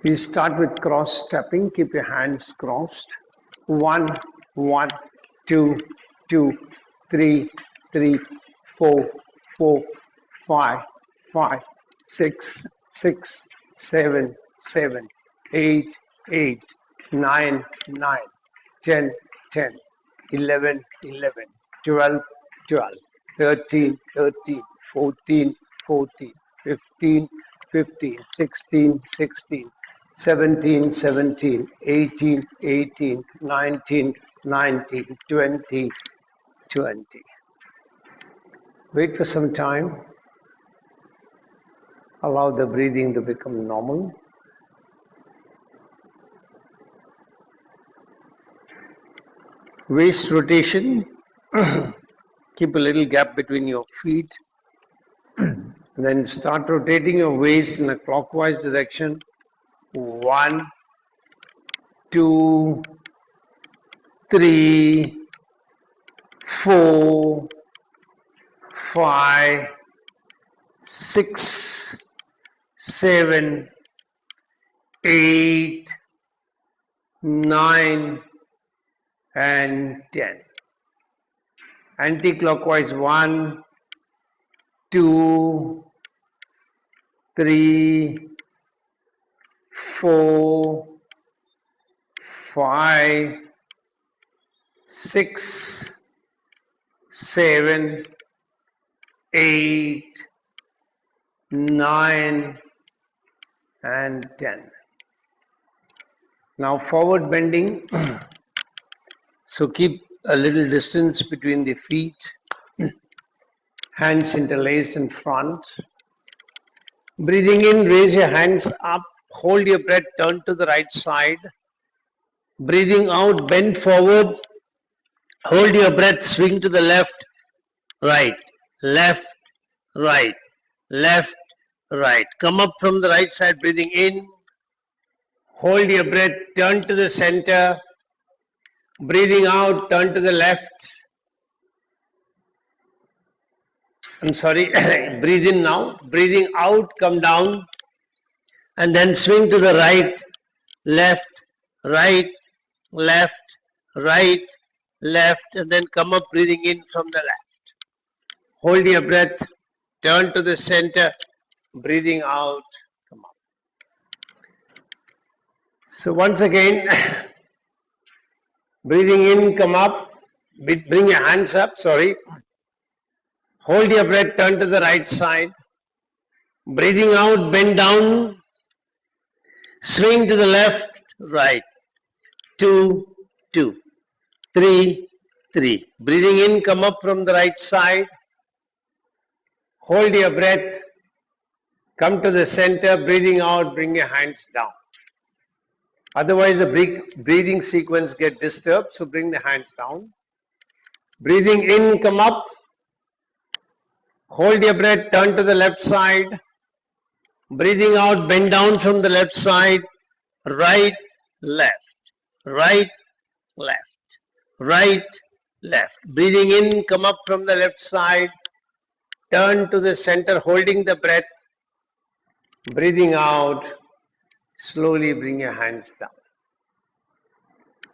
We start with cross tapping. Keep your hands crossed. 1, 1, 2, 2, 3, 3, 4, 4, 5, 5, 6, 6, 7, 7, 8, 8, 9, 9, 10, 10, 11, 11, 12, 12, 13, 13, 14, 14, 15, 15, 16, 16, 17, 17, 18, 18, 19, 19, 20, 20. Wait for some time. Allow the breathing to become normal. Waist rotation. Keep a little gap between your feet. Then start rotating your waist in a clockwise direction. 1, 2, 3, 4, 5, 6, 7, 8, 9, and 10. Anti-clockwise 1, 2, 3, 4, 5, 6, 7, 8, 9, and 10. Now forward bending. So keep a little distance between the feet. Hands interlaced in front. Breathing in, raise your hands up. Hold your breath, turn to the right side. Breathing out, bend forward. Hold your breath, swing to the left, right, left, right, left, right. Come up from the right side, breathing in. Hold your breath, turn to the center. Breathing out, turn to the left. I'm sorry, breathe in now. Breathing out, come down. And then swing to the right, left, right, left, right, left. And then come up, breathing in from the left. Hold your breath, turn to the center. Breathing out, come up. So once again, breathing in, come up. Bring your hands up, sorry. Hold your breath, turn to the right side. Breathing out, bend down. Swing to the left, right. 2, 2, 3, 3. Breathing in, come up from the right side. Hold your breath. Come to the center. Breathing out, bring your hands down. Otherwise, the breathing sequence gets disturbed, so bring the hands down. Breathing in, come up. Hold your breath, turn to the left side. Breathing out, bend down from the left side. Right, left, right, left, right, left. Breathing in, come up from the left side. Turn to the center, holding the breath. Breathing out, slowly bring your hands down.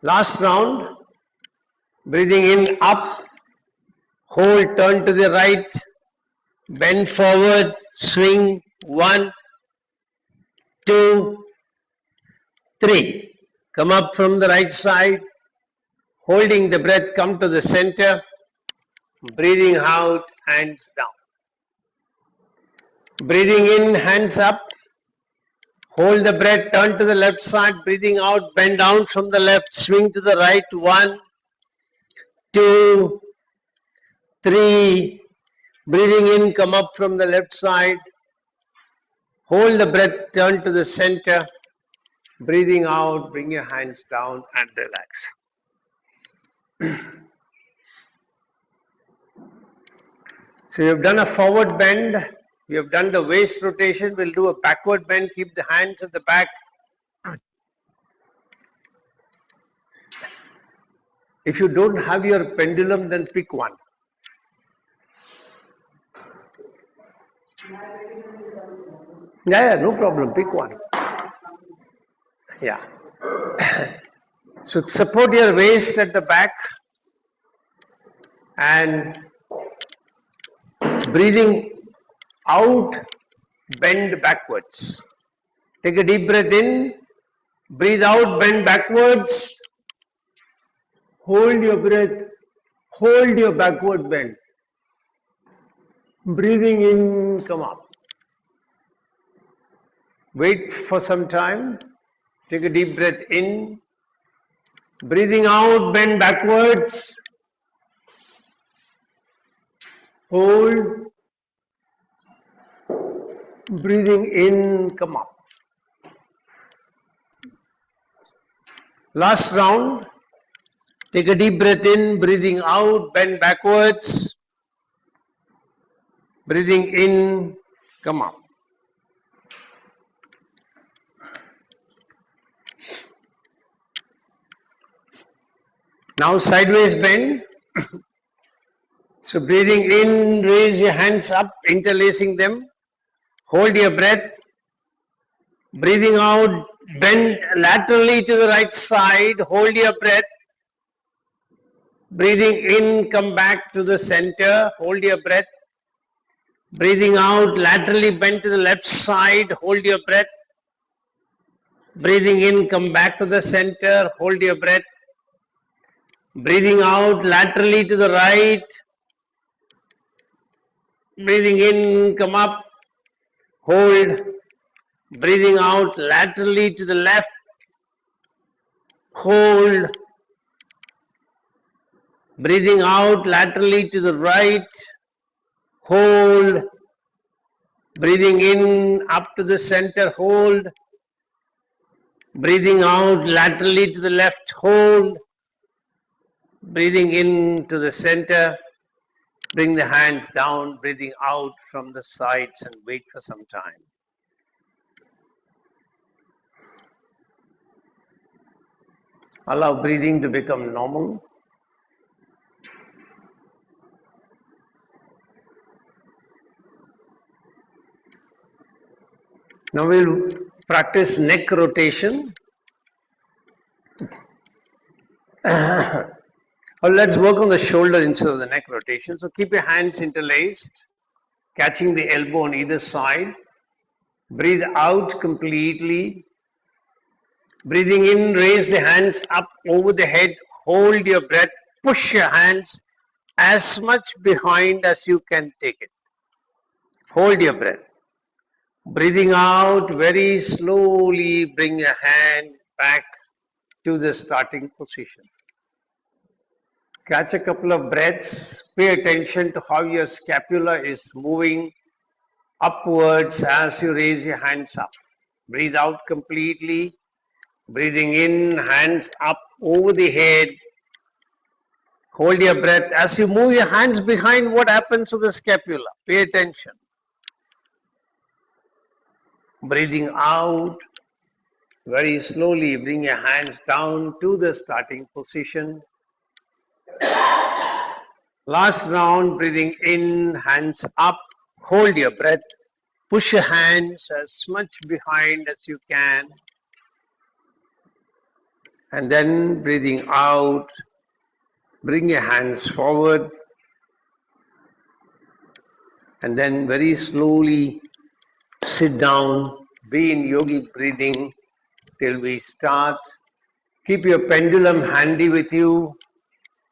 Last round. Breathing in, up. Hold, turn to the right. Bend forward, swing. 1, 2, 3. Come up from the right side. Holding the breath, come to the center. Breathing out, hands down. Breathing in, hands up. Hold the breath, turn to the left side. Breathing out, bend down from the left, swing to the right. 1, 2, 3. Breathing in, come up from the left side. Hold the breath, turn to the center. Breathing out, bring your hands down and relax. So you have done a forward bend. We have done the waist rotation. We'll do a backward bend. Keep the hands at the back. If you don't have your pendulum, then pick one. Yeah, no problem. Pick one. Yeah. So support your waist at the back and breathing out, bend backwards. Take a deep breath in, breathe out, bend backwards, hold your breath, hold your backward bend. Breathing in, come up. Wait for some time. Take a deep breath in, breathing out, bend backwards, hold, breathing in, come up. Last round. Take a deep breath in, breathing out, bend backwards, breathing in, come up. Now sideways bend. So breathing in, raise your hands up, interlacing them. Hold your breath. Breathing out, bend laterally to the right side. Hold your breath. Breathing in, come back to the center. Hold your breath. Breathing out, laterally bend to the left side. Hold your breath. Breathing in, come back to the center. Hold your breath. Breathing out, laterally to the right. Breathing in, come up. Hold. Breathing out, laterally to the left. Hold. Breathing out, laterally to the right. Hold. Breathing in, up to the center. Hold. Breathing out, laterally to the left. Hold. Breathing in to the center. Bring the hands down. Breathing out from the sides and wait for some time. Allow breathing to become normal. Now we'll practice neck rotation. Or let's work on the shoulder instead of the neck rotation. So keep your hands interlaced, catching the elbow on either side. Breathe out completely. Breathing in, raise the hands up over the head. Hold your breath. Push your hands as much behind as you can take it. Hold your breath. Breathing out very slowly, bring your hand back to the starting position. Catch a couple of breaths. Pay attention to how your scapula is moving upwards as you raise your hands up. Breathe out completely. Breathing in, hands up over the head. Hold your breath. As you move your hands behind, what happens to the scapula? Pay attention. Breathing out very slowly. Bring your hands down to the starting position. Last round, breathing in, hands up. Hold your breath. Push your hands as much behind as you can. And then breathing out, bring your hands forward. And then very slowly sit down. Be in yogic breathing till we start. Keep your pendulum handy with you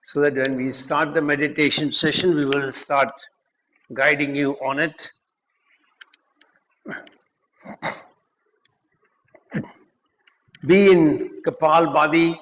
so that when we start the meditation session, we will start guiding you on it. Be in Kapalbhati.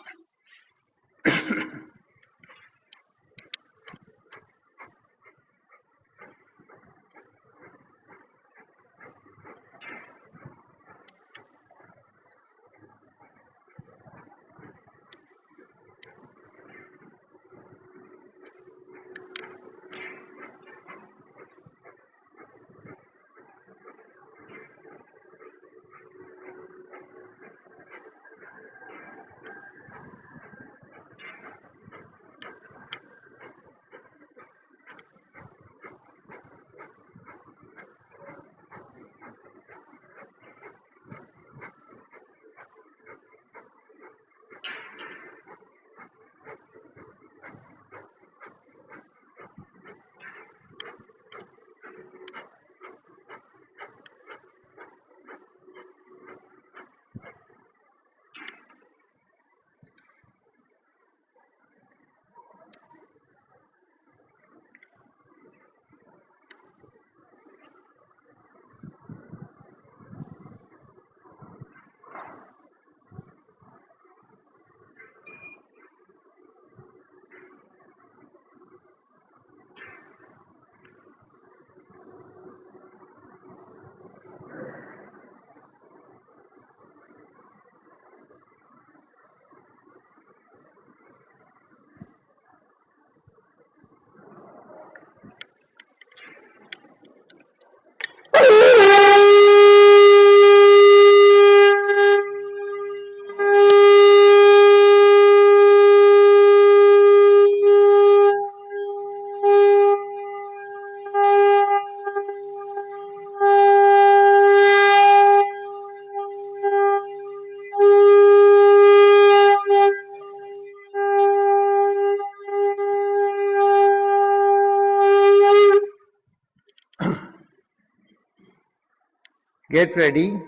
Get ready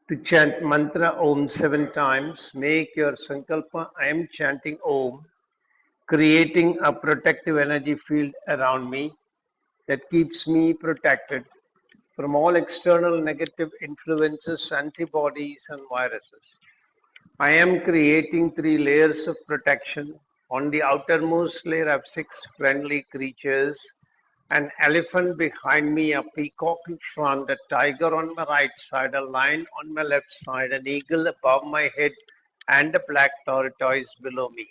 to chant mantra Om 7 times. Make your sankalpa. I am chanting Om, creating a protective energy field around me that keeps me protected from all external negative influences, antibodies, and viruses. I am creating 3 layers of protection. On the outermost layer, I have 6 friendly creatures: an elephant behind me, a peacock in front, a tiger on my right side, a lion on my left side, an eagle above my head, and a black tortoise below me.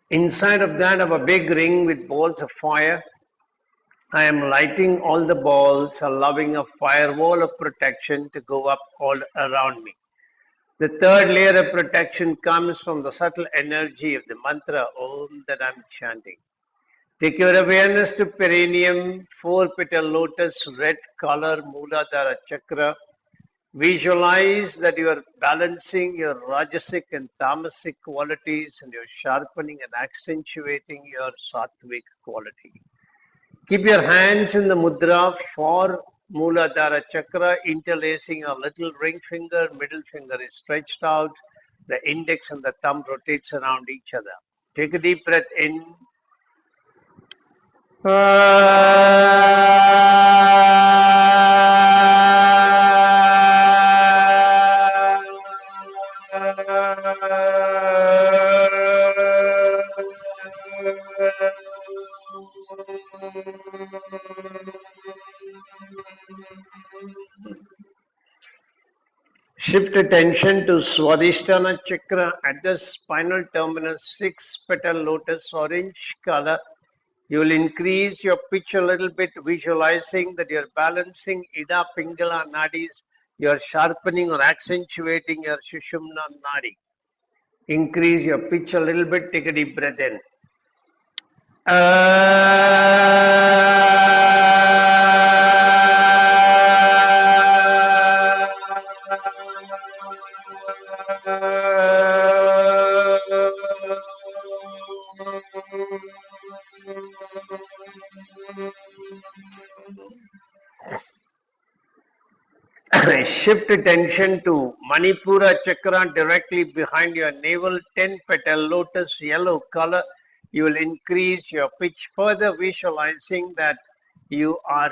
Inside of that, I have a big ring with balls of fire. I am lighting all the balls, allowing a firewall of protection to go up all around me. The 3rd layer of protection comes from the subtle energy of the mantra Om that I'm chanting. Take your awareness to perineum, 4 petal lotus, red color, Mooladhara chakra. Visualize that you are balancing your Rajasic and Tamasic qualities and you're sharpening and accentuating your Sattvic quality. Keep your hands in the mudra for Mooladhara chakra, interlacing your little ring finger, middle finger is stretched out, the index and the thumb rotates around each other. Take a deep breath in. Shift attention to Swadhisthana chakra at the spinal terminus, 6 petal lotus, orange color. You will increase your pitch a little bit, visualizing that you're balancing Ida Pingala nadis, you're sharpening or accentuating your Sushumna nadi. Increase your pitch a little bit, take a deep breath in. Shift attention to Manipura chakra directly behind your navel, 10 petal lotus, yellow color. You will increase your pitch further, visualizing that you are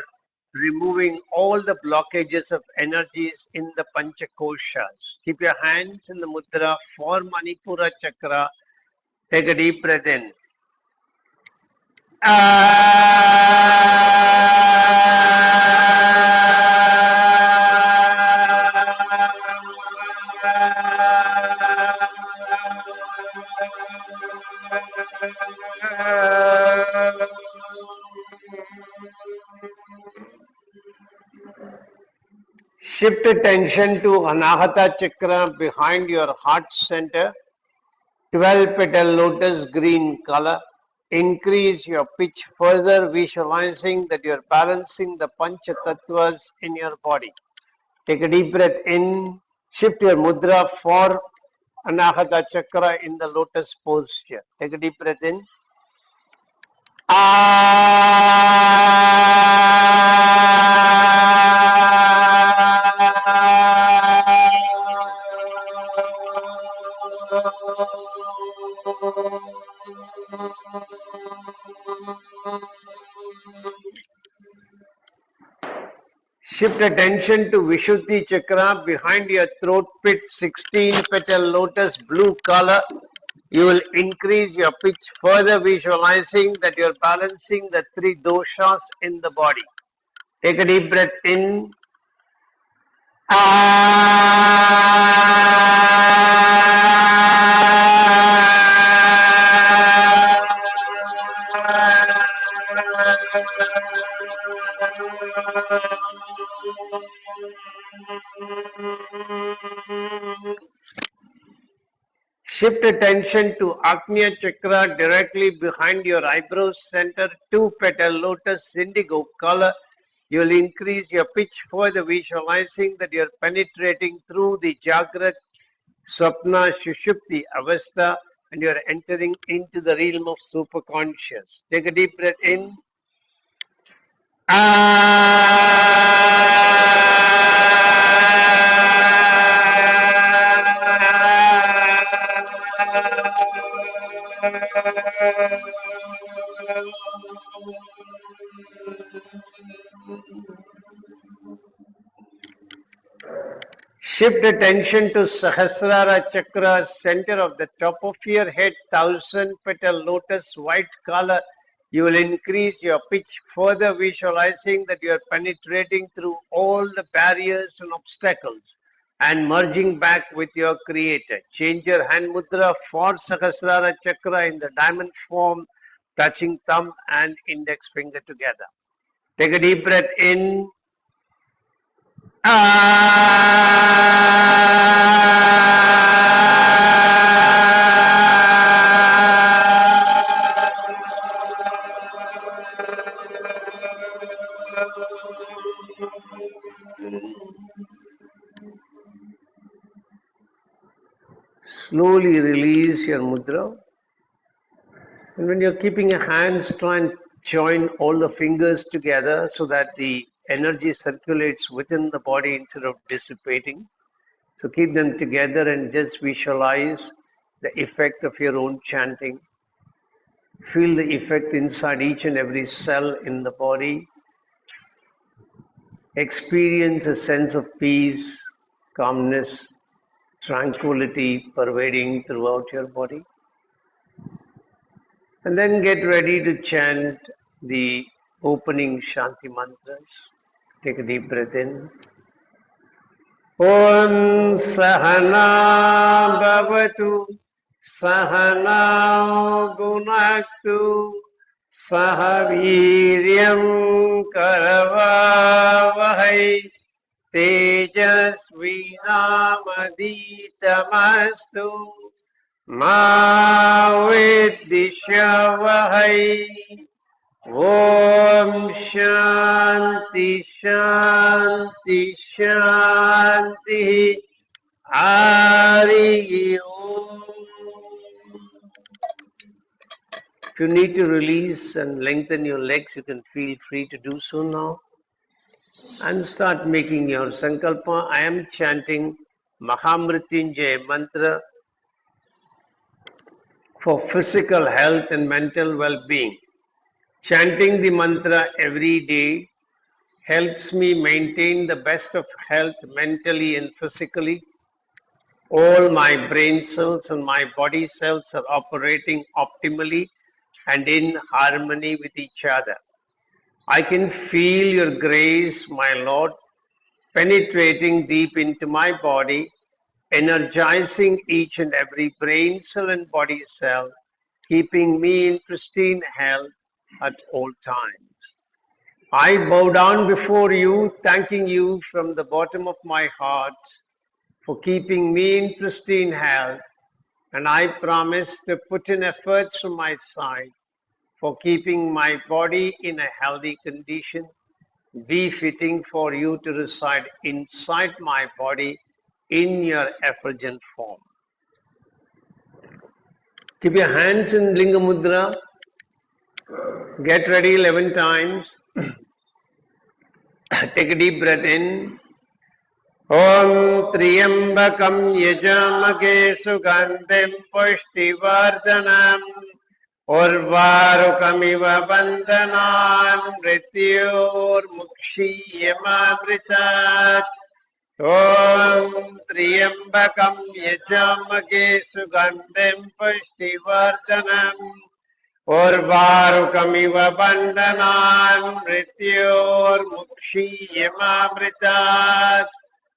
removing all the blockages of energies in the Panchakoshas. Keep your hands in the mudra for Manipura chakra. Take a deep breath in. Shift attention to Anahata chakra behind your heart center, 12 petal lotus, green color. Increase your pitch further, visualizing that you're balancing the Pancha Tattvas in your body. Take a deep breath in, shift your mudra for Anahata chakra in the lotus posture. Take a deep breath in. Shift attention to Vishuddhi chakra behind your throat pit, 16 petal lotus, blue color. You will increase your pitch further, visualizing that you're balancing the 3 doshas in the body. Take a deep breath in. Shift attention to Agnya chakra directly behind your eyebrows center, 2 petal lotus, indigo color. You will increase your pitch further, visualizing that you're penetrating through the Jagrat, Swapna, Shushupti Avastha, and you're entering into the realm of superconscious. Take a deep breath in. Shift attention to Sahasrara Chakra, center of the top of your head, 1,000 petal lotus, white color. You will increase your pitch further, visualizing that you are penetrating through all the barriers and obstacles and merging back with your creator. Change your hand mudra for Sahasrara Chakra in the diamond form, touching thumb and index finger together. Take a deep breath in. Slowly release your mudra. And when you're keeping your hands, try and join all the fingers together so that the energy circulates within the body instead of dissipating. So keep them together and just visualize the effect of your own chanting. Feel the effect inside each and every cell in the body. Experience a sense of peace, calmness, tranquility pervading throughout your body. And then get ready to chant the opening Shanti mantras. Take a deep breath in. Om Sahana Bhavatu Sahana Gunaktu Sahaviryam Karavavahai Tejasvinamadittamastu Ma Viddhishavahai. Om Shanti Shanti Shanti Hari Om. If you need to release and lengthen your legs, you can feel free to do so now. And start making your sankalpa. I am chanting Mahamrityunjaya mantra for physical health and mental well-being. Chanting the mantra every day helps me maintain the best of health mentally and physically. All my brain cells and my body cells are operating optimally and in harmony with each other. I can feel your grace, my Lord, penetrating deep into my body, energizing each and every brain cell and body cell, keeping me in pristine health at all times. I bow down before you, thanking you from the bottom of my heart for keeping me in pristine health, and I promise to put in efforts from my side for keeping my body in a healthy condition, befitting for you to reside inside my body in your effulgent form. Keep your hands in Linga Mudra. Get ready 11 times. Take a deep breath in. Om Triyambakam Yajamake Sugandhim Pushtivardhanam Urvarukamiva Bandhanan Mrityor Mukshiyamamritat. Om Triyambakam Yajamake Sugandhim Pushtivardhanam Urvarukamiva Bandhanan Mrityor Mukshiyamamritat.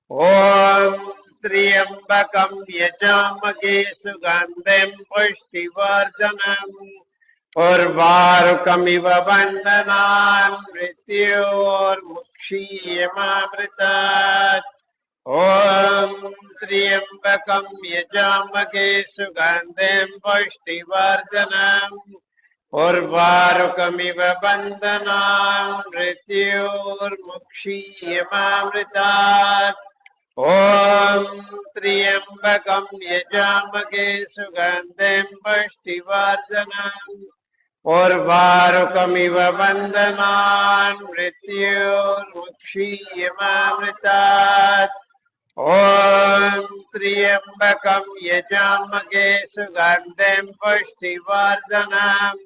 Om Triyambakam Yajamake Sugandhim Pushtivardhanam Urvarukamiva Bandhanan Mrityor Mukshiyamamritat. Om Triyambakam Yajamake Sugandhim Pushtivardhanam Urvarukamiva Bandhanan Mrityor Mukshiyamamritat. Om Triyambakam Yajamake Sugandhim Pushtivardhanam उर्वारुकमिव बन्धनान् मृत्युर्मुक्षीयमामृतात् ॐ त्र्यम्बकं यजामहे सुगन्धिं पुष्टिवर्धनम्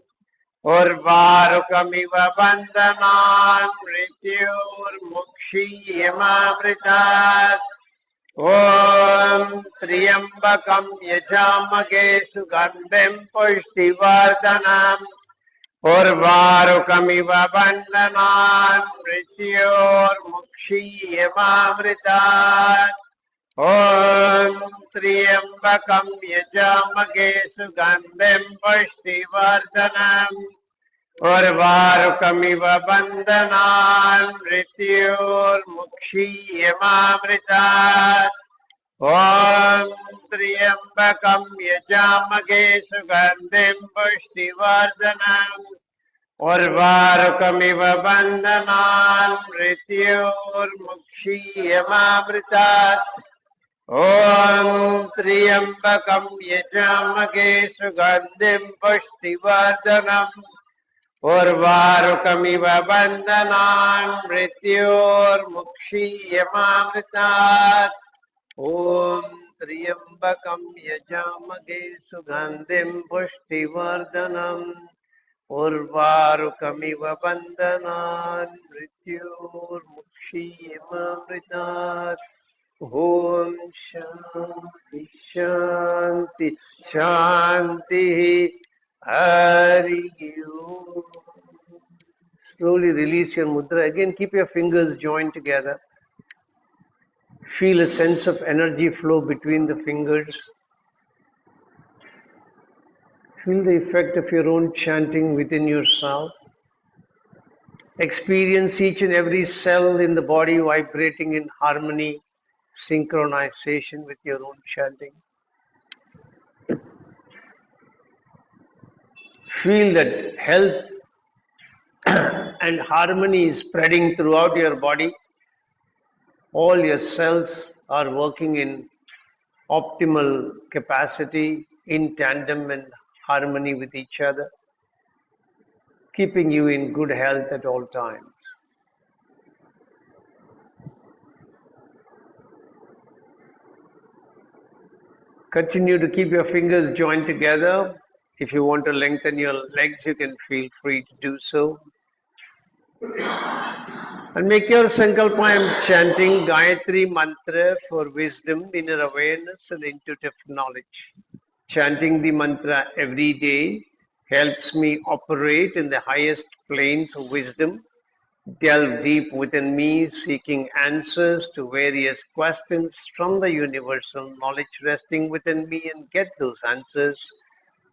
उर्वारुकमिव बन्धनान् मृत्युर्मुक्षीयमामृतात् ॐ त्र्यम्बकं यजामहे सुगन्धिं पुष्टिवर्धनम् उर्वारुकमिव बन्धनान् मृत्योर्मुक्षीयमामृतात् ॐ त्र्यम्बकं यजामहे सुगन्धिं पुष्टिवर्धनम् उर्वारुकमिव बन्धनान् मृत्योर्मुक्षीयमामृतात् ॐ त्र्यम्बकं यजामहे सुगन्धिं पुष्टिवर्धनम् उर्वारुकमिव बन्धनान् मृत्योर्मुक्षीयमामृतात् ॐ त्र्यम्बकं यजामहे सुगन्धिं पुष्टिवर्धनम् उर्वारुकमिव बन्धनान् मृत्योर्मुक्षीयमामृतात् ॐ त्र्यम्बकं यजामहे सुगन्धिं पुष्टिवर्धनम् उर्वारुकमिव बन्धनान् मृत्योर्मुक्षीयमामृतात् ॐ शान्ति शान्ति शान्तिः Hari Om. Slowly release your mudra. Again, keep your fingers joined together. Feel a sense of energy flow between the fingers. Feel the effect of your own chanting within yourself. Experience each and every cell in the body vibrating in harmony, synchronization with your own chanting. Feel that health and harmony is spreading throughout your body. All your cells are working in optimal capacity, in tandem and harmony with each other, keeping you in good health at all times. Continue to keep your fingers joined together. If you want to lengthen your legs, you can feel free to do so. And make your sankalpa. I am chanting Gayatri mantra for wisdom, inner awareness and intuitive knowledge. Chanting the mantra every day helps me operate in the highest planes of wisdom, delve deep within me, seeking answers to various questions from the universal knowledge resting within me, and get those answers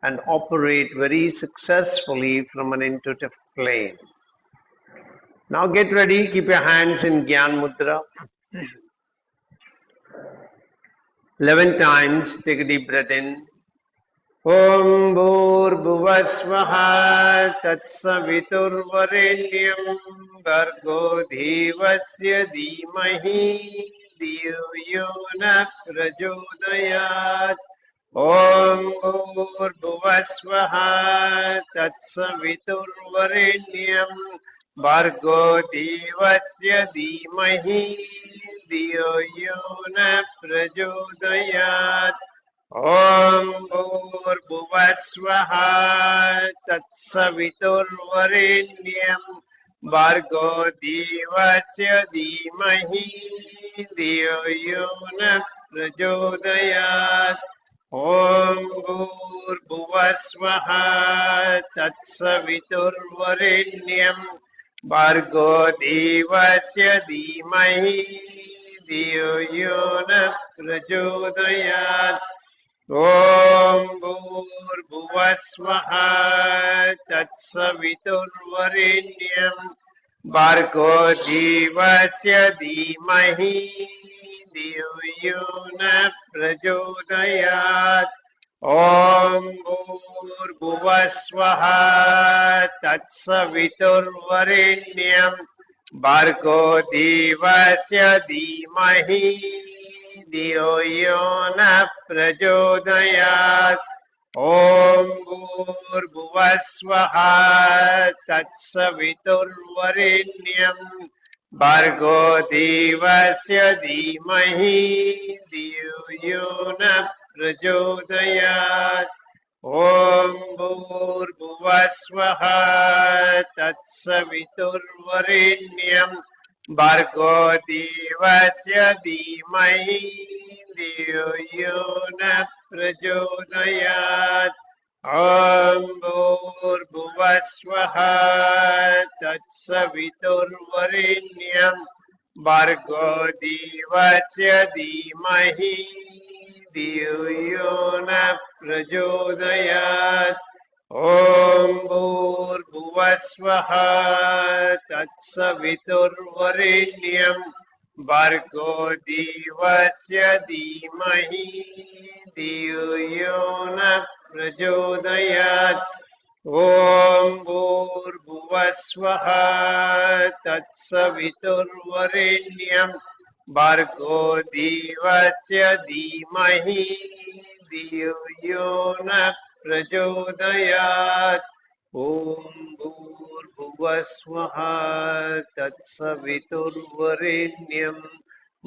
and operate very successfully from an intuitive plane. Now get ready, keep your hands in Gyan Mudra. 11 times, take a deep breath in. Om Bhur-Bhuvasvaha Tatsaviturvarenyam Bhargo Dhivasya Dhimahi Dhiyo Yo Na Prajodayat. Om Bhur-Bhuvasvaha Tatsaviturvarenyam Bhargo Dhivasya Dhimahi Dhiyo Yo Na Prajodayat. Om Bhur-Bhuvasvaha Tatsaviturvarenyam Bhargo Dhivasya Dhimahi Dhiyo Yo Na Prajodayat. Om Bhur-Bhuvasvaha Tatsaviturvarenyam Bhargo Dhivasya Dhimahi Dhiyo Yo Na Prajodayat. Om Bhur-Bhuvasvaha Tatsaviturvarenyam Bhargo Dhivasya Dhimahi Dhiyo Yo Na Prajodayat. Om Bhur-Bhuvasvaha Tatsaviturvarenyam Bhargo Dhivasya Dhimahi Dhiyo Yo Na Prajodayat. ॐ भूर्भुवस्वः तत्सवितुर्वरेण्यं भर्गो देवस्य धीमहि धियो यो न प्रचोदयात् ॐ भूर्भुवस्वः तत्सवितुर्वरेण्यं भर्गो देवस्य धीमहि धियो यो न प्रचोदयात् ॐ भूर्भुवस्वः तत्सवितुर्वरेण्यं भर्गो देवस्य धीमहि धियो यो न प्रचोदयात् ॐ भूर्भुवस्वः तत्सवितुर्वरेण्यं भर्गो देवस्य धीमहि धियो यो न प्रचोदयात् ॐ भूर्भुवस्वः तत्सवितुर्वरेण्यं भर्गो देवस्य धीमहि धियो यो न प्रचोदयात् ॐ भूर्भुवस्वः तत्सवितुर्वरेण्यं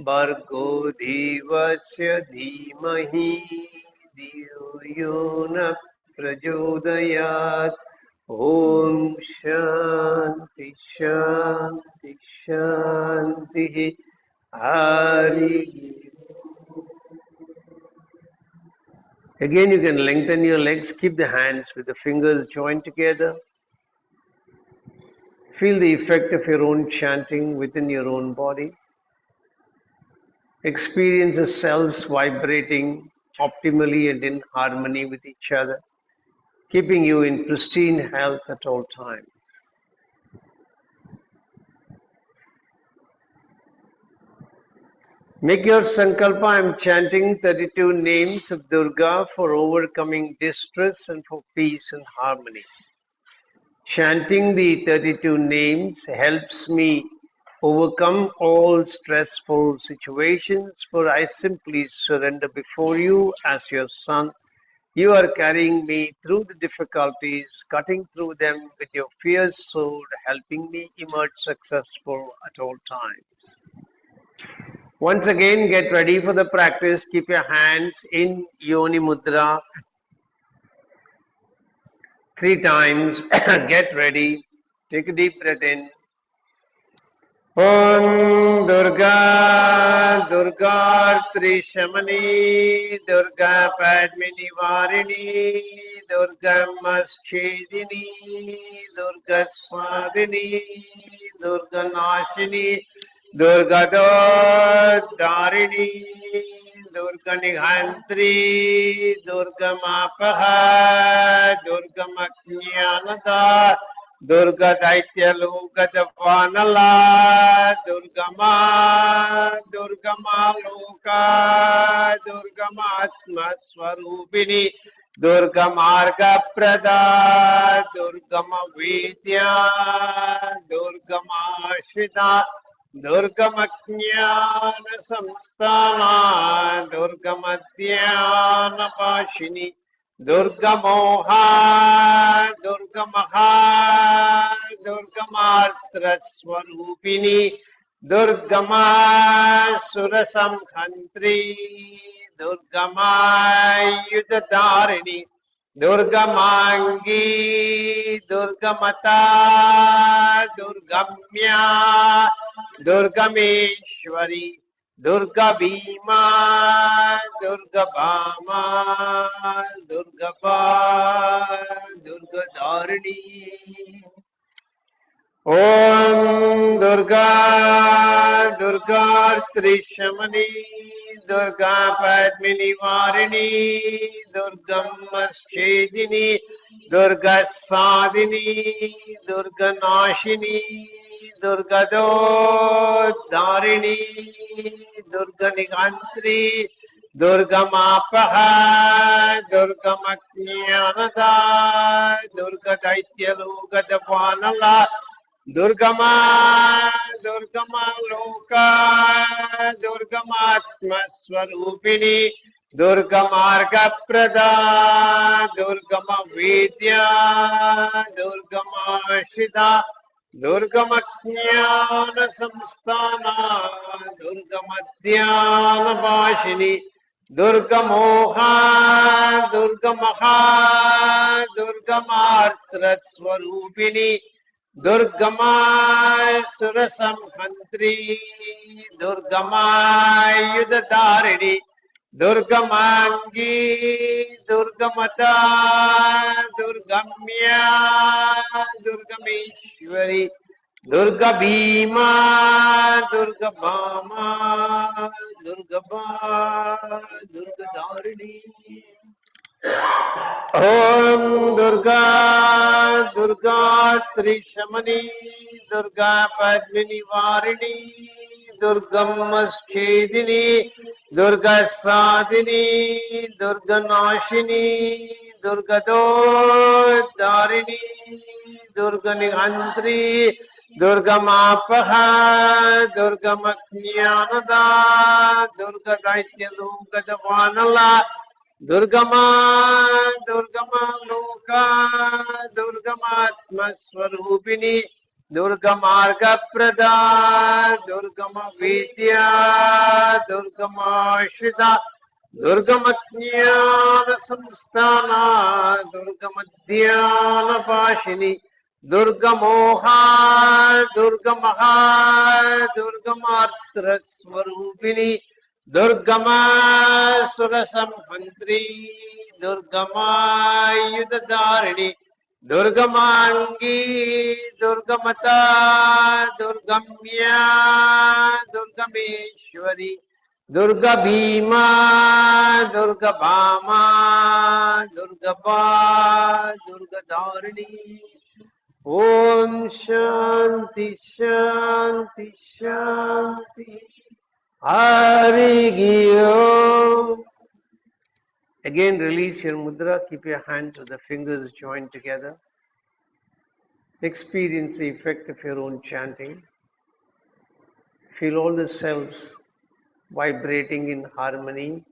भर्गो देवस्य धीमहि धियो यो न प्रचोदयात् ॐ शान्ति शान्ति शान्तिः Hari. Again, you can lengthen your legs, keep the hands with the fingers joined together. Feel the effect of your own chanting within your own body. Experience the cells vibrating optimally and in harmony with each other, keeping you in pristine health at all times. Make your sankalpa. I am chanting 32 names of Durga for overcoming distress and for peace and harmony. Chanting the 32 names helps me overcome all stressful situations, for I simply surrender before you as your son. You are carrying me through the difficulties, cutting through them with your fierce sword, helping me emerge successful at all times. Once again, get ready for the practice. Keep your hands in Yoni Mudra 3 times. Get ready. Take a deep breath in. Om Durga, Durga Trishamani, Durga Padmini Varini, Durga Maschedini, Durga Swadini, Durga Nashini, Durga Darini, Durga Nigantri, Durga Mapaha, Durga Maknyanada, Durga Daitya Lokadavanala, Durga Loka, Durga Atma Swarupini, Durga Marga Prada, Durga Vidya, Durga Shida, Durga Jnana Samstana, Durga Dhyana Pashini, Durga Moha, Durga Maha, Durga Martra Swarupini, Durga Surasamkhantri, Durga Yudhadarini, Durga Mangi, Durga Mata, Durgamya, Durga Meshwari, Durga Bhima, Durga Bhama, Durga Pa, Durga Dharini. Om Durga, Durga Trishamani, Durga Padmini Varini, Durga Maschedini, Durga Sadini, Durga Nashini, Durga Darini, Durga Nigantri, Durga Mapaha, Durga Maknyanada, Durga Daitya Lokadavanala, Durgama Loka, Durgama Atma Swarupini, Durgamargaprada, Durgamavidya, Durgamashida, Durgamatnyana Samsthana, Durgamadhyana Vashini, Durgamoha, Durgamaha, Durgamartra Swarupini, Durgama Surasamhantri, Durgama Yudhatarini, Durgamangi, Durgamata, Durgamya, Durgameshwari, Durga Bhima, Durga Bama, Durga Ba, Durga Dharini. Om Durga, Durga Trishamani, Durga Padmini Varini, Durgammaschedini, Durga Sadini, Durga Nashini, Durga Darini, Durga Nigantri, Durga Mapaha, Durga Maknyanada, Durga Daitya Loka Davanala, Durgama, Durgama Loka, Durgamatma Swarupini, Durgamarga Prada, Durgama Vidya, Durgama Shida, Durgamatnyana Samsthana, Durgamadhyana Pashini, Durgamoha, Durgamaha, Durgamartra Swarupini, Durgama Surasamhantri, Durgama Yudhadarini, Durgamangi, Durgamata, Durgamya, Durgameshwari, Durga Bhima, Durga Bama, Durga Ba, Durga Dharini. Om Shanti Shanti Shanti. Hari. Again, release your mudra. Keep your hands with the fingers joined together. Experience the effect of your own chanting. Feel all the cells vibrating in harmony,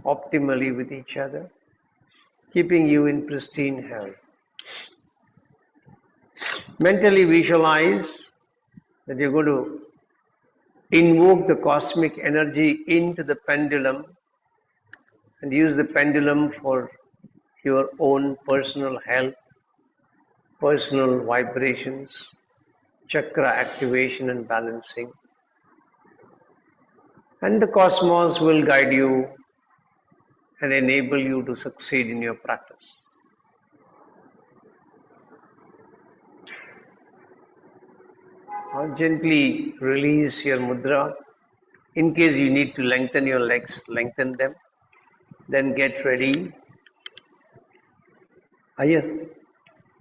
optimally with each other, keeping you in pristine health. Mentally visualize that you're going to invoke the cosmic energy into the pendulum and use the pendulum for your own personal health, personal vibrations, chakra activation and balancing. And the cosmos will guide you and enable you to succeed in your practice. Now gently release your mudra. In case you need to lengthen your legs, lengthen them. Then get ready. Higher,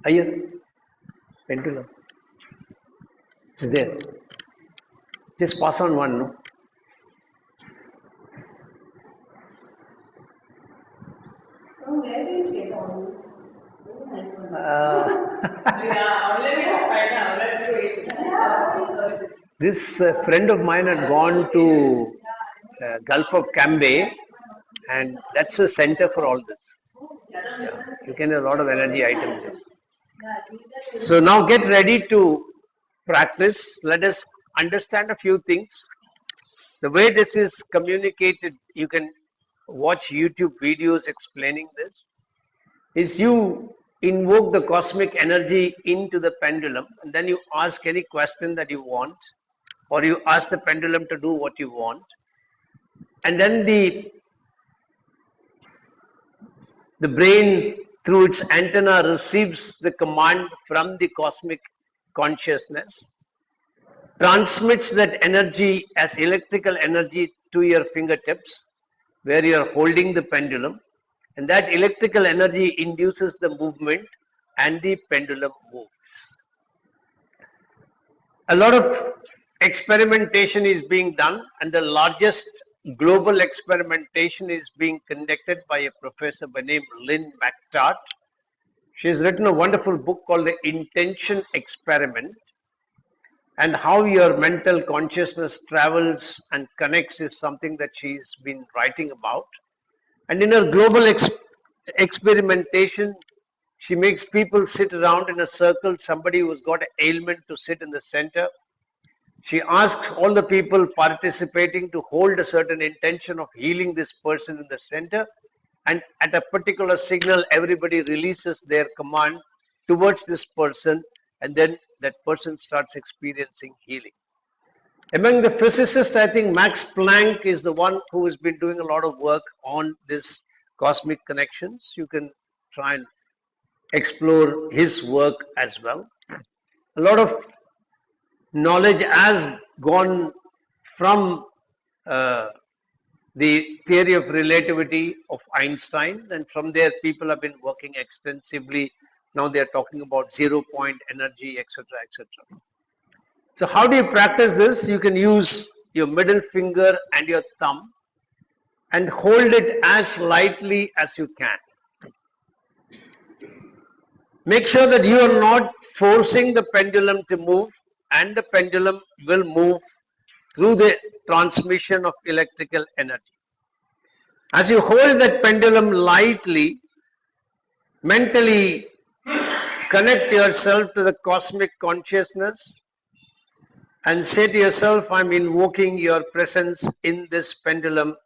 higher, pendulum. It's there. Just pass on one, no? This friend of mine had gone to Gulf of Cambay, and that's a center for all this. Yeah, you can have a lot of energy items there. So now get ready to practice. Let us understand a few things. The way this is communicated, you can watch YouTube videos explaining this, is you invoke the cosmic energy into the pendulum and then you ask any question that you want, or you ask the pendulum to do what you want, and then the brain through its antenna receives the command from the cosmic consciousness, transmits that energy as electrical energy to your fingertips where you are holding the pendulum, and that electrical energy induces the movement and the pendulum moves. A lot of experimentation is being done, and the largest global experimentation is being conducted by a professor by name Lynn McTart. She has written a wonderful book called The Intention Experiment, and how your mental consciousness travels and connects is something that she's been writing about. And in her global experimentation, she makes people sit around in a circle, somebody who's got an ailment to sit in the center. She asks all the people participating to hold a certain intention of healing this person in the center. And at a particular signal, everybody releases their command towards this person, and then that person starts experiencing healing. Among the physicists, I think Max Planck is the one who has been doing a lot of work on this cosmic connections. You can try and explore his work as well. A lot of knowledge has gone from the theory of relativity of Einstein, and from there people have been working extensively. Now they are talking about 0-point energy, etc., etc. So how do you practice this? You can use your middle finger and your thumb and hold it as lightly as you can. Make sure that you are not forcing the pendulum to move, and the pendulum will move through the transmission of electrical energy. As you hold that pendulum lightly, mentally connect yourself to the cosmic consciousness and say to yourself, I'm invoking your presence in this pendulum,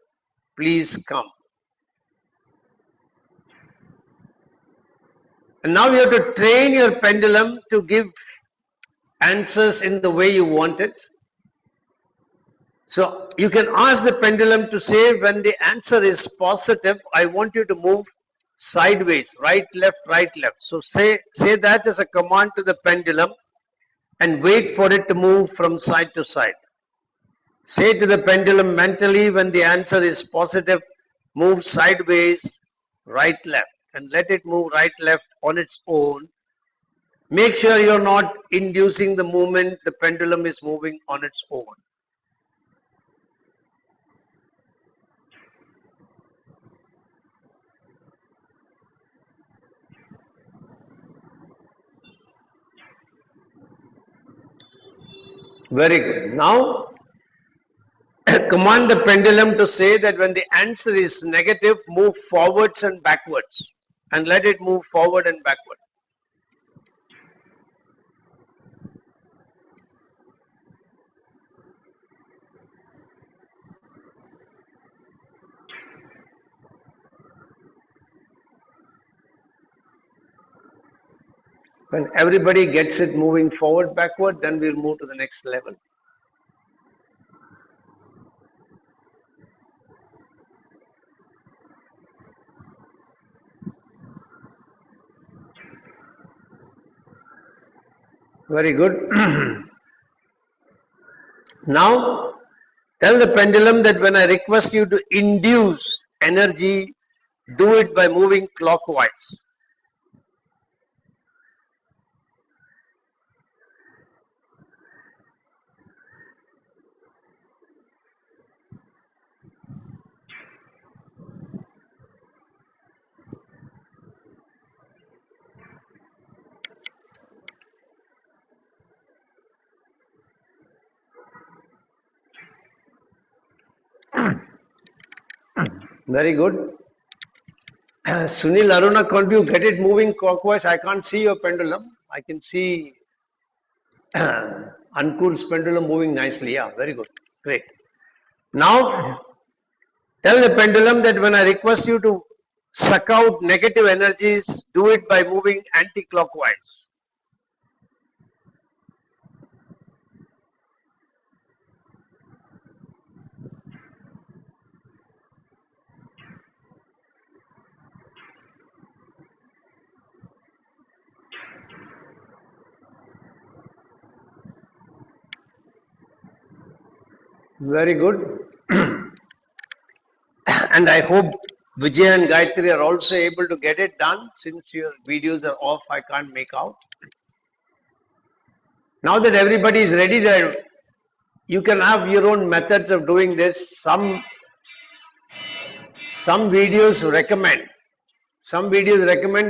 please come. And now you have to train your pendulum to give answers in the way you want it. So you can ask the pendulum to say, when the answer is positive, I want you to move sideways, right, left, right, left. So say that as a command to the pendulum and wait for it to move from side to side. Say to the pendulum mentally, when the answer is positive, move sideways, right, left, and let it move right, left on its own. Make sure you're not inducing the movement, the pendulum is moving on its own. Very good. Now, command the pendulum to say that when the answer is negative, move forwards and backwards, and let it move forward and backward. When everybody gets it moving forward, backward, then we'll move to the next level. Very good. Now, tell the pendulum that when I request you to induce energy, do it by moving clockwise. Very good. Sunil, Aruna, can't you get it moving clockwise? I can't see your pendulum. I can see Ankur's pendulum moving nicely. Yeah, very good. Great. Now, tell the pendulum that when I request you to suck out negative energies, do it by moving anti-clockwise. Very good. And I hope Vijay and Gayatri are also able to get it done. Since your videos are off, I can't make out. Now that everybody is ready, there you can have your own methods of doing this. Some videos recommend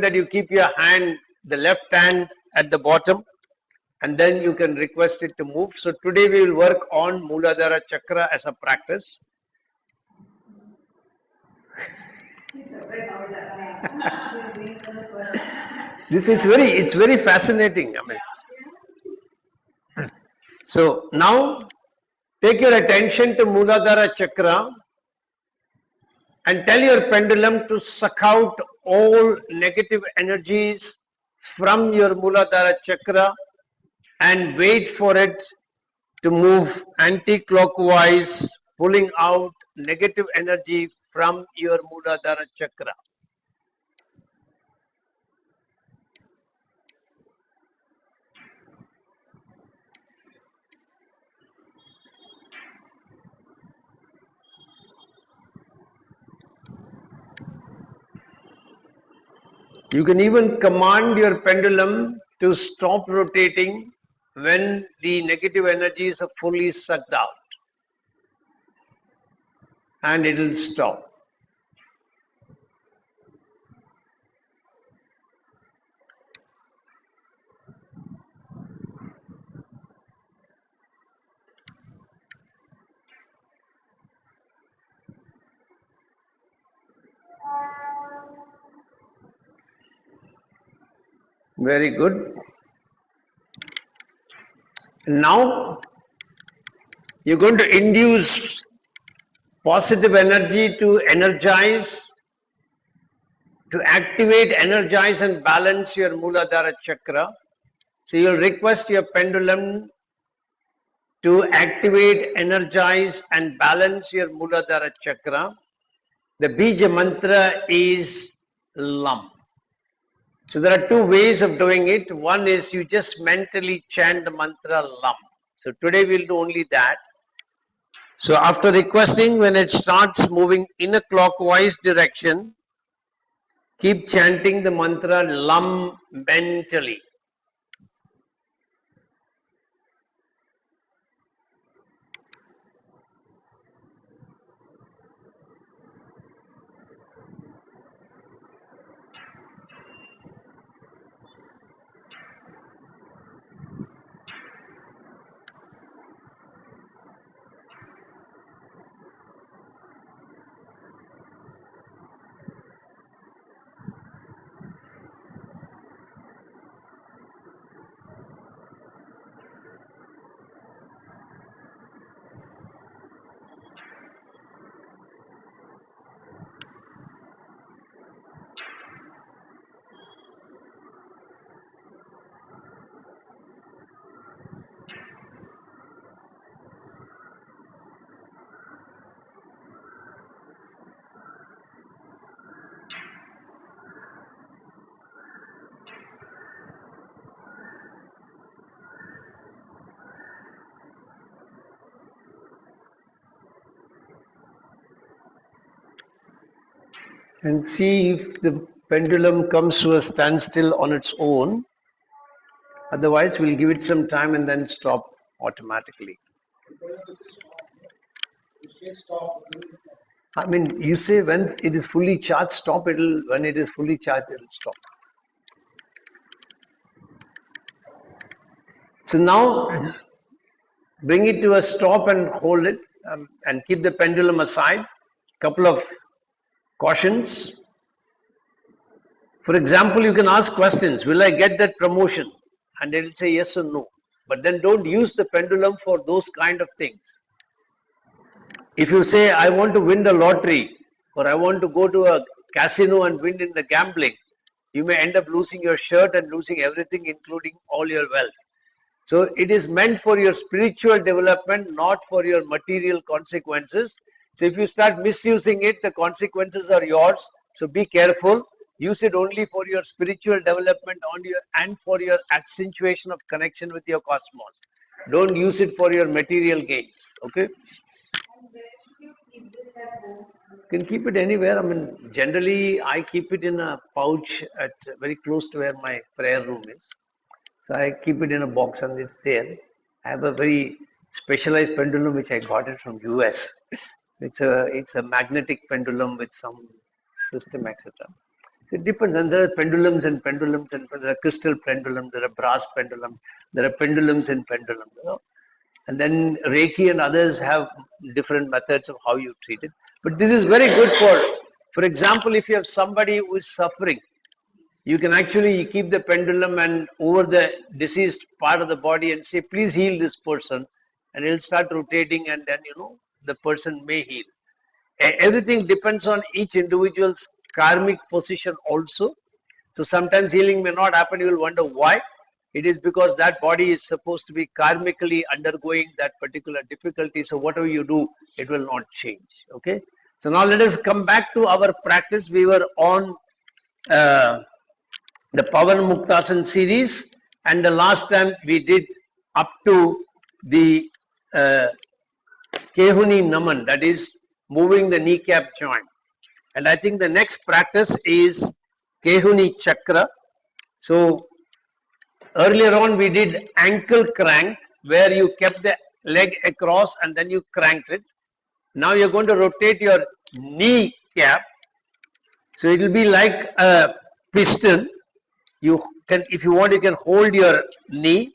that you keep your hand, the left hand at the bottom, and then you can request it to move. So today we will work on Mooladhara Chakra as a practice. This is it's very fascinating. I mean, so now take your attention to Muladhara Chakra and tell your pendulum to suck out all negative energies from your Muladhara Chakra and wait for it to move anti-clockwise, pulling out negative energy from your Muladhara Chakra. You can even command your pendulum to stop rotating when the negative energies are fully sucked out, and it will stop. Very good. Now you're going to induce positive energy to energize, to activate, energize, and balance your Muladhara Chakra. So you'll request your pendulum to activate, energize, and balance your Muladhara Chakra. The Bija mantra is LUM. So there are two ways of doing it. One is you just mentally chant the mantra LUM. So today we'll do only that. So after requesting, when it starts moving in a clockwise direction, keep chanting the mantra LUM mentally. And see if the pendulum comes to a standstill on its own. Otherwise, we'll give it some time and then stop automatically. I mean, you say when it is fully charged, stop. When it is fully charged, it'll stop. So now, bring it to a stop and hold it, and keep the pendulum aside. Couple of cautions. For example, you can ask questions. Will I get that promotion? And it will say yes or no. But then don't use the pendulum for those kind of things. If you say, I want to win the lottery, or I want to go to a casino and win in the gambling, you may end up losing your shirt and losing everything, including all your wealth. So it is meant for your spiritual development, not for your material consequences. So if you start misusing it, the consequences are yours. So be careful. Use it only for your spiritual development and for your accentuation of connection with your cosmos. Don't use it for your material gains. Okay? You can keep it anywhere. I mean, generally, I keep it in a pouch at very close to where my prayer room is. So I keep it in a box and it's there. I have a very specialized pendulum which I got it from US. It's a magnetic pendulum with some system, etc. So it depends. And there are pendulums and pendulums, and there are crystal pendulums, there are brass pendulums, there are pendulums and pendulums. You know? And then Reiki and others have different methods of how you treat it. But this is very good For example, if you have somebody who is suffering, you can actually keep the pendulum and over the deceased part of the body and say, please heal this person. And it'll start rotating, and then, the person may heal. Everything depends on each individual's karmic position also. So sometimes healing may not happen. You will wonder why. It is because that body is supposed to be karmically undergoing that particular difficulty. So whatever you do, it will not change. Okay. So now let us come back to our practice. We were on the Pawanmuktasan series, and the last time we did up to the Kehuni Naman, that is moving the kneecap joint. And I think the next practice is Kehuni Chakra. So earlier on we did ankle crank, where you kept the leg across and then you cranked it. Now you're going to rotate your knee cap. So it will be like a piston. You can, if you want, you can hold your knee,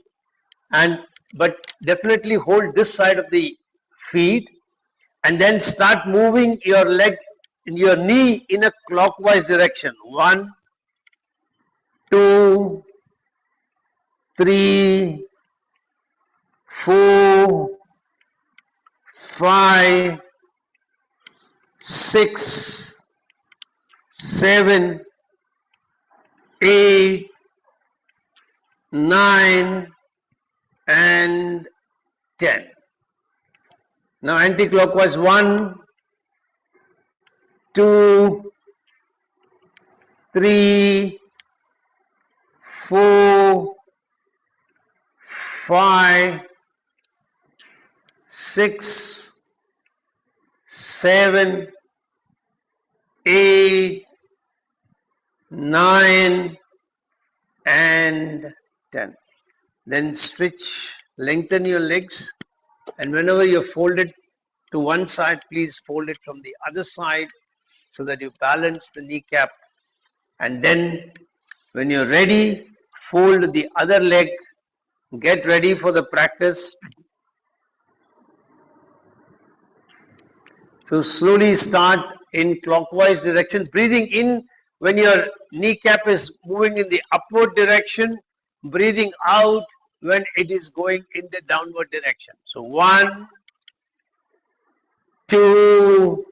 but definitely hold this side of the feet, and then start moving your leg, your knee in a clockwise direction. 1, 2, 3, 4, 5, 6, 7, 8, 9, and 10. Now anti-clockwise. 1, 2, 3, 4, 5, 6, 7, 8, 9, and 10. Then stretch, lengthen your legs, and whenever you fold it to one side, please fold it from the other side so that you balance the kneecap. And then when you're ready, fold the other leg, get ready for the practice. So slowly start in clockwise direction, breathing in when your kneecap is moving in the upward direction, breathing out when it is going in the downward direction. So 1, 2,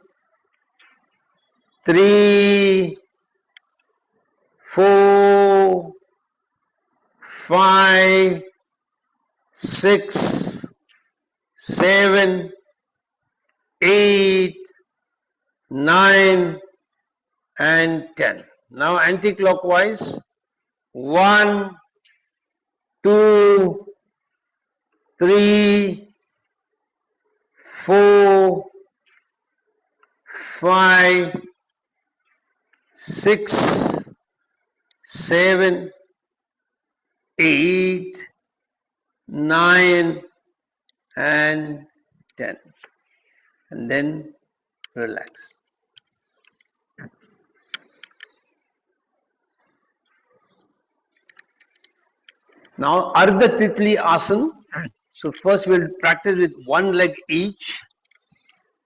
3, 4, 5, 6, 7, 8, 9, and 10. Now anti-clockwise. 1, 2, 3, 4, 5, 6, 7, 8, 9, and 10. And then relax. Now Ardha Titli Asana. So first we'll practice with one leg each.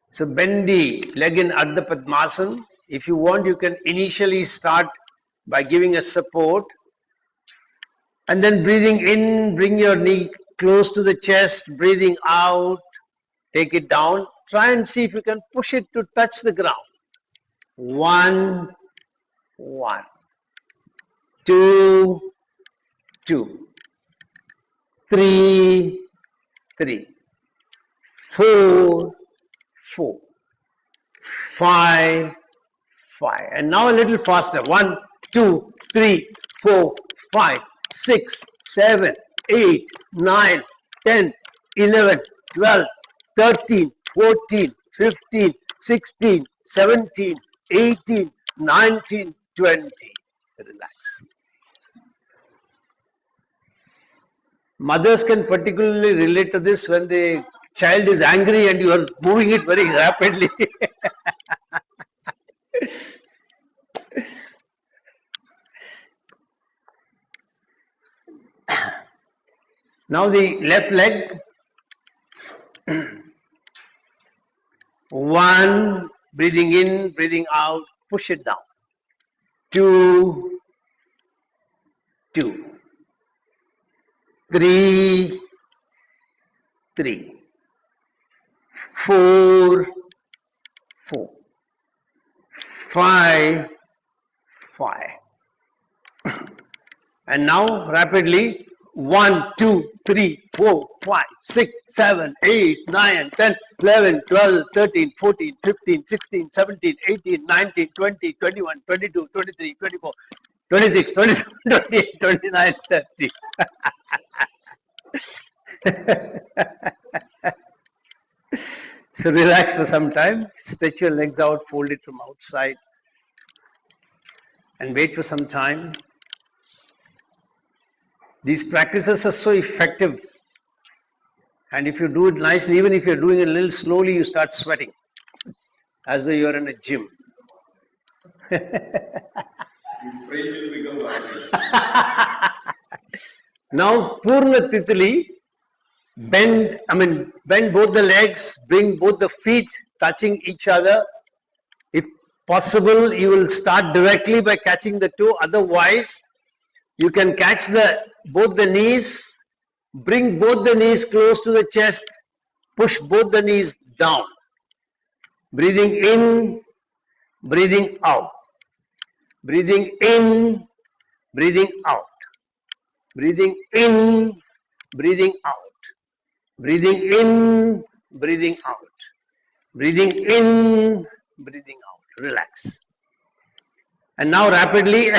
So bend the leg in Ardha Padmasana. If you want, you can initially start by giving a support, and then breathing in, bring your knee close to the chest, breathing out, take it down. Try and see if you can push it to touch the ground. 1, 1, 2, 2, 3, 3, 4, 4, 5, 5. And now a little faster. 1, 2, 3, 4, 5, 6, 7, 8, 9, 10, 11, 12, 13, 14, 15, 16, 17, 18, 19, 20. Relax. Mothers can particularly relate to this when the child is angry and you are moving it very rapidly. Now the left leg. 1, breathing in, breathing out, push it down. 2, 2, 3, 3, 4, 4, 5, 5. And now rapidly 1, 2, 3, 4, 5, 6, 7, 8, 9, 10, 11, 12, 13, 14, 15, 16, 17, 18, 19, 20, 21, 22, 23, 24, 26, 27, 28, 29, 30. So relax for some time, stretch your legs out, fold it from outside, and wait for some time. These practices are so effective, and if you do it nicely, even if you're doing it a little slowly, you start sweating as though you're in a gym. Now, Purna Titali, bend both the legs, bring both the feet touching each other. If possible, you will start directly by catching the toe. Otherwise, you can catch both the knees, bring both the knees close to the chest, push both the knees down. Breathing in, breathing out. Breathing in, breathing out. Breathing in, breathing out. Breathing in, breathing out. Breathing in, breathing out. Relax. And now rapidly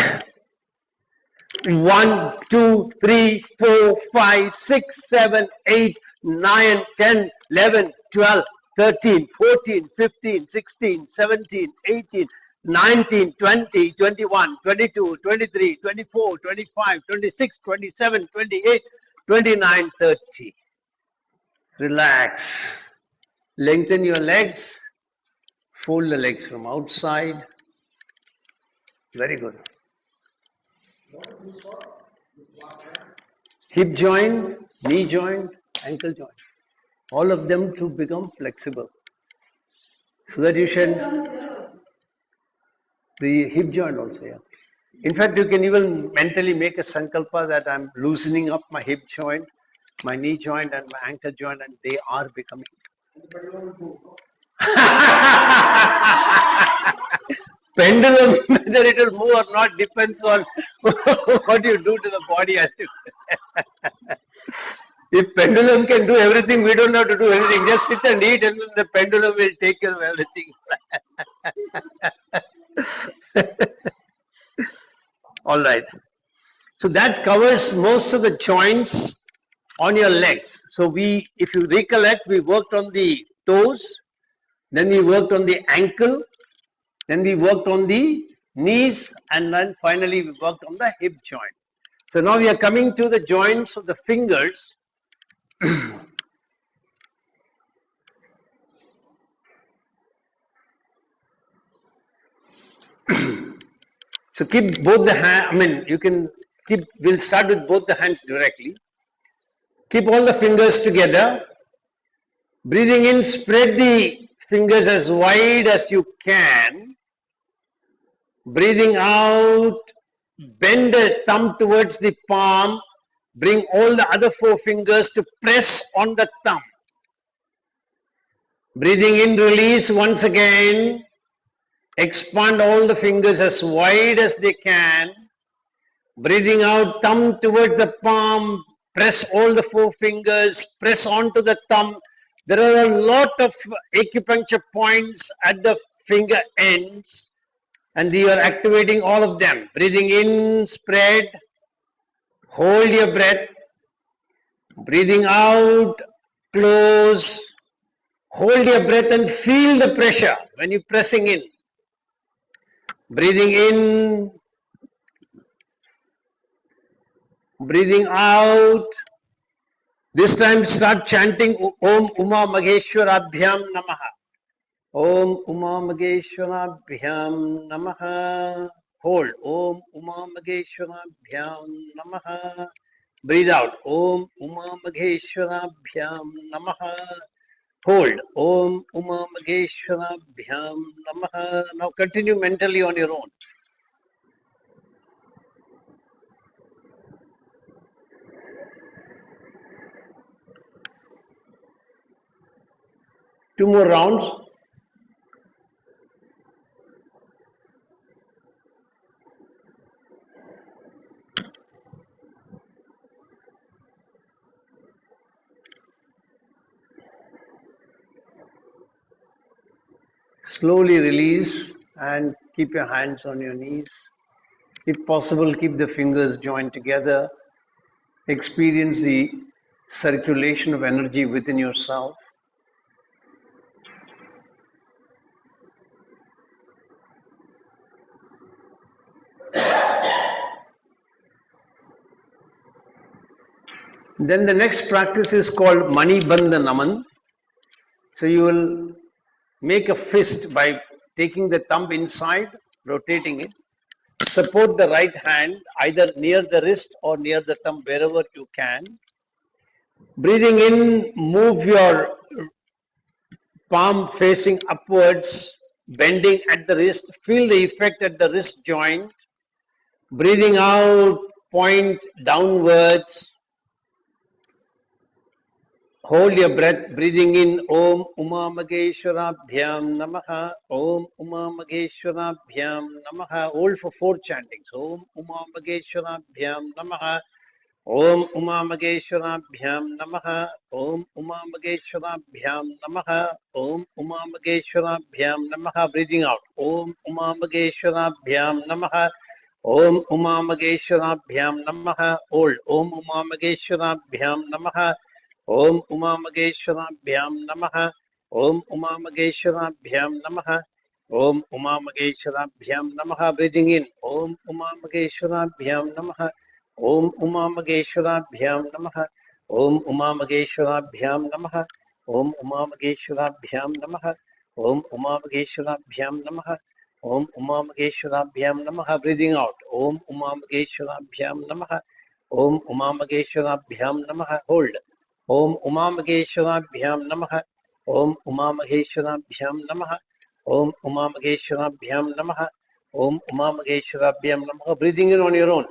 1, 2, 3, 4, 5, 6, 7, 8, 9, 10, 11, 12, 13, 14, 15, 16, 17, 18, 19, 20, 21, 22, 23, 24, 25, 26, 27, 28, 29, 30. Relax. Lengthen your legs. Fold the legs from outside. Very good. Hip joint, knee joint, ankle joint. All of them to become flexible. So that you should, the hip joint also, yeah. In fact, you can even mentally make a sankalpa that I'm loosening up my hip joint, my knee joint and my ankle joint, and they are becoming. Pendulum, whether it will move or not depends on what you do to the body. If pendulum can do everything, we don't have to do anything. Just sit and eat, and then the pendulum will take care of everything. All right. So that covers most of the joints on your legs. So if you recollect, we worked on the toes, then we worked on the ankle, then we worked on the knees, and then finally we worked on the hip joint. So now we are coming to the joints of the fingers. So keep both the hands, we'll start with both the hands directly. Keep all the fingers together. Breathing in, spread the fingers as wide as you can. Breathing out, bend the thumb towards the palm. Bring all the other 4 fingers to press on the thumb. Breathing in, release once again. Expand all the fingers as wide as they can. Breathing out, thumb towards the palm. Press all the 4 fingers. Press onto the thumb. There are a lot of acupuncture points at the finger ends, and you are activating all of them. Breathing in, spread. Hold your breath. Breathing out, close. Hold your breath and feel the pressure when you're pressing in. Breathing in. Breathing out. This time start chanting Om Uma Maheshwarabhyam Namaha. Om Uma Maheshwarabhyam Namaha. Hold. Om Uma Maheshwarabhyam Namaha. Breathe out. Om Uma Maheshwarabhyam Namaha. Hold. Om Uma Mageshwarabhyam Namaha. Now continue mentally on your own. Two more rounds. Slowly release and keep your hands on your knees. If possible, keep the fingers joined together. Experience the circulation of energy within yourself. Then the next practice is called Mani Bandha Naman. So you will make a fist by taking the thumb inside, rotating it. Support the right hand either near the wrist or near the thumb, wherever you can. Breathing in, move your palm facing upwards, bending at the wrist. Feel the effect at the wrist joint. Breathing out, point downwards. Hold your breath, breathing in Om Uma Mageshwarabhyam Namaha. Om Uma Mageshwarabhyam Namaha. Hold for 4 chantings. Om Uma Mageshwarabhyam Namaha. Om Uma Mageshwarabhyam Namaha. Om Uma Mageshwarabhyam Namaha. Om Uma Mageshwarabhyam Namaha. Breathing out. Om Uma Mageshwarabhyam Namaha. Om Uma Mageshwarabhyam Namaha. Hold. Om Uma Mageshwarabhyam Namaha. Om Uma Mageshwarabhyam Namaha. Om Uma Mageshwarabhyam Namaha. Om Uma Mageshwarabhyam Namaha. Breathing in. Om Uma Mageshwarabhyam Namaha. Om Uma Mageshwarabhyam Namaha. Om Uma Mageshwarabhyam Namaha. Om Uma Mageshwarabhyam Namaha. Om Uma Mageshwarabhyam Namaha. Om Uma Mageshwarabhyam Namaha. Breathing out. Om Uma Mageshwarabhyam Namaha. Om Uma Mageshwarabhyam Namaha. Hold. Om Uma Mageshwarabhyam Namaha. Om Uma Mageshwarabhyam Namaha. Om Uma Mageshwarabhyam Namaha. Om Uma Mageshwarabhyam Namaha. Breathing in on your own.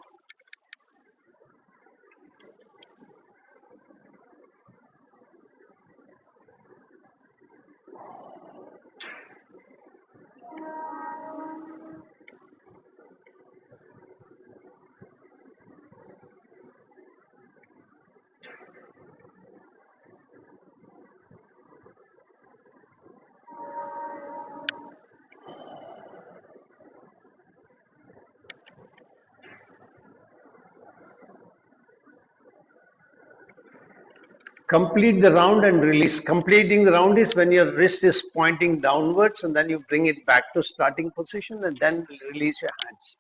Complete the round and release. Completing the round is when your wrist is pointing downwards and then you bring it back to starting position and then release your hands.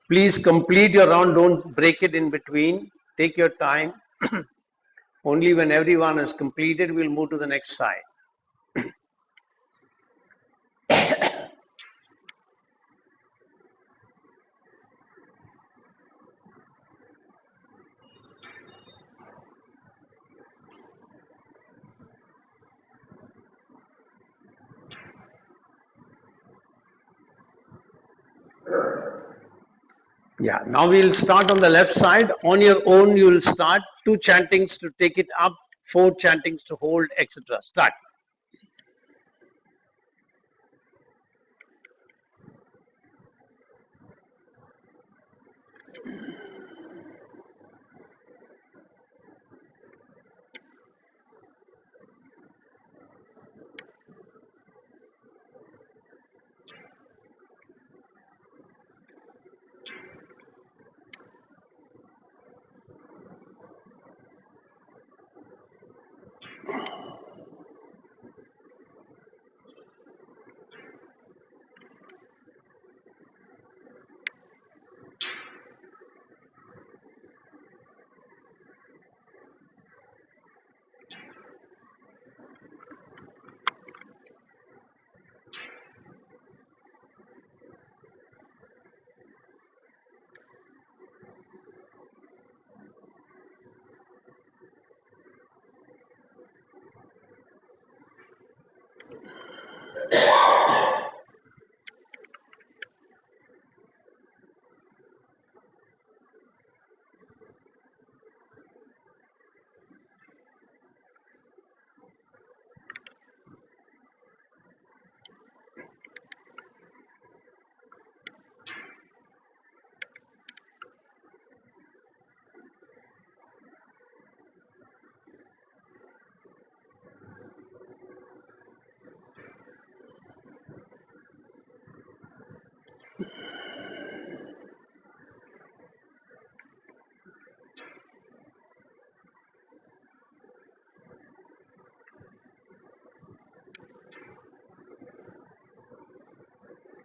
Please complete your round. Don't break it in between. Take your time. Only when everyone is completed, we'll move to the next side. Yeah, now we'll start on the left side. On your own, you will start 2 chantings to take it up, 4 chantings to hold, etc. Start.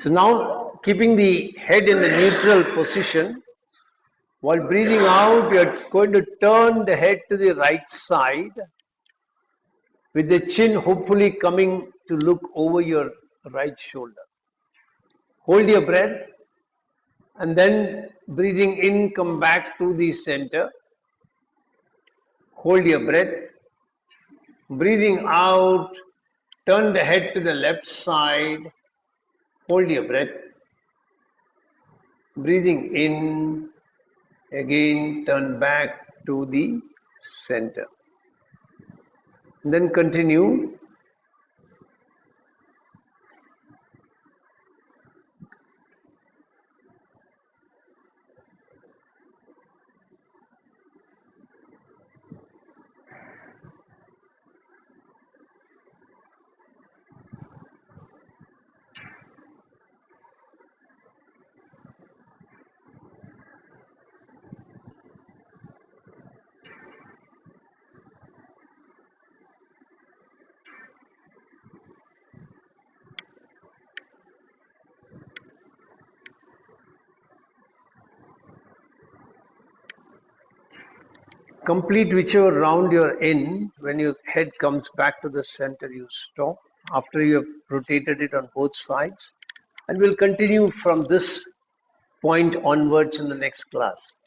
So now keeping the head in the neutral position, while breathing out, you're going to turn the head to the right side with the chin hopefully coming to look over your right shoulder. Hold your breath and then breathing in, come back to the center. Hold your breath. Breathing out, turn the head to the left side. Hold your breath. Breathing in, again turn back to the center. Then continue. Complete whichever round you're in. When your head comes back to the center, you stop after you have rotated it on both sides. And we'll continue from this point onwards in the next class.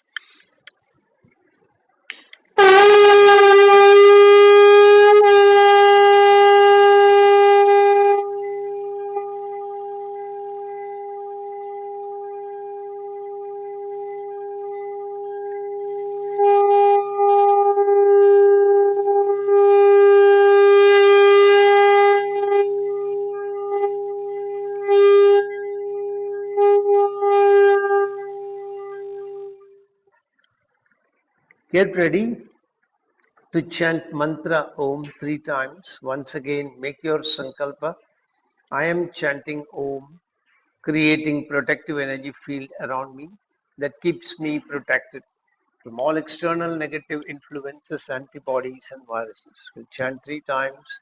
Get ready to chant mantra Om 3 times. Once again, make your sankalpa. I am chanting Om, creating protective energy field around me that keeps me protected from all external negative influences, antibodies and viruses. We'll chant 3 times.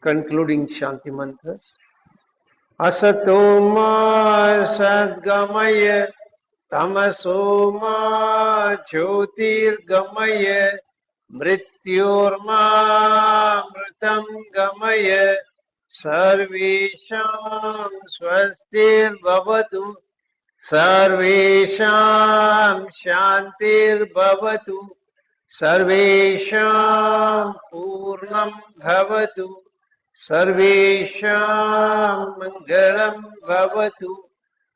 Concluding Shanti mantras. Asatoma Sadgamaya Tamasoma Jyotirgamaya Mrityorma Mritam Gamaya Sarvesham Swastir Bhavatu Sarvesham Shantir Bhavatu Sarvesham Purnam Bhavatu Sarvesham Mangalam Bhavatu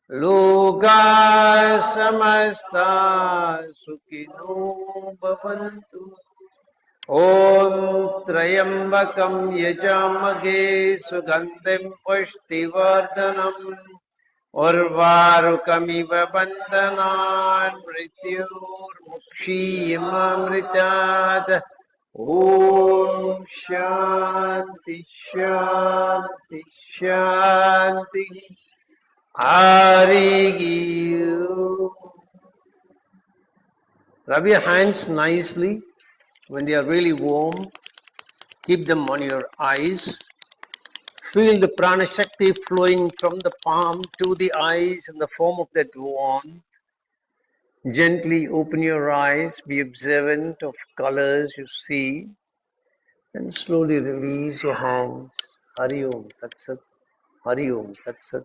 Loka Samasta Sukhino Bhavantu Om Trayambakam Yajamage Sugandhim Pushtivardhanam Urvarukamiv Bandhanan Mrityur Mukshiyamamritat Om Shanti Shanti Shanti Hari Om. Rub your hands nicely when they are really warm. Keep them on your eyes. Feel the prana shakti flowing from the palm to the eyes in the form of that warmth. Gently open your eyes, be observant of colors you see, and slowly release your hands. Hari Om. That's it. Hari Om Tat Sat.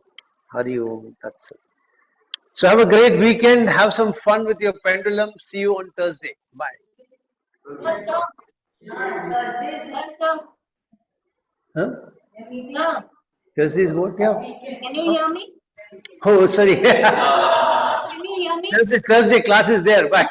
Hari Om Tat Sat. So have a great weekend. Have some fun with your pendulum. See you on Thursday. Bye. Huh? Thursday is what? Yeah. Can you hear me? Oh, sorry. Can you hear me? Thursday class is there. Bye.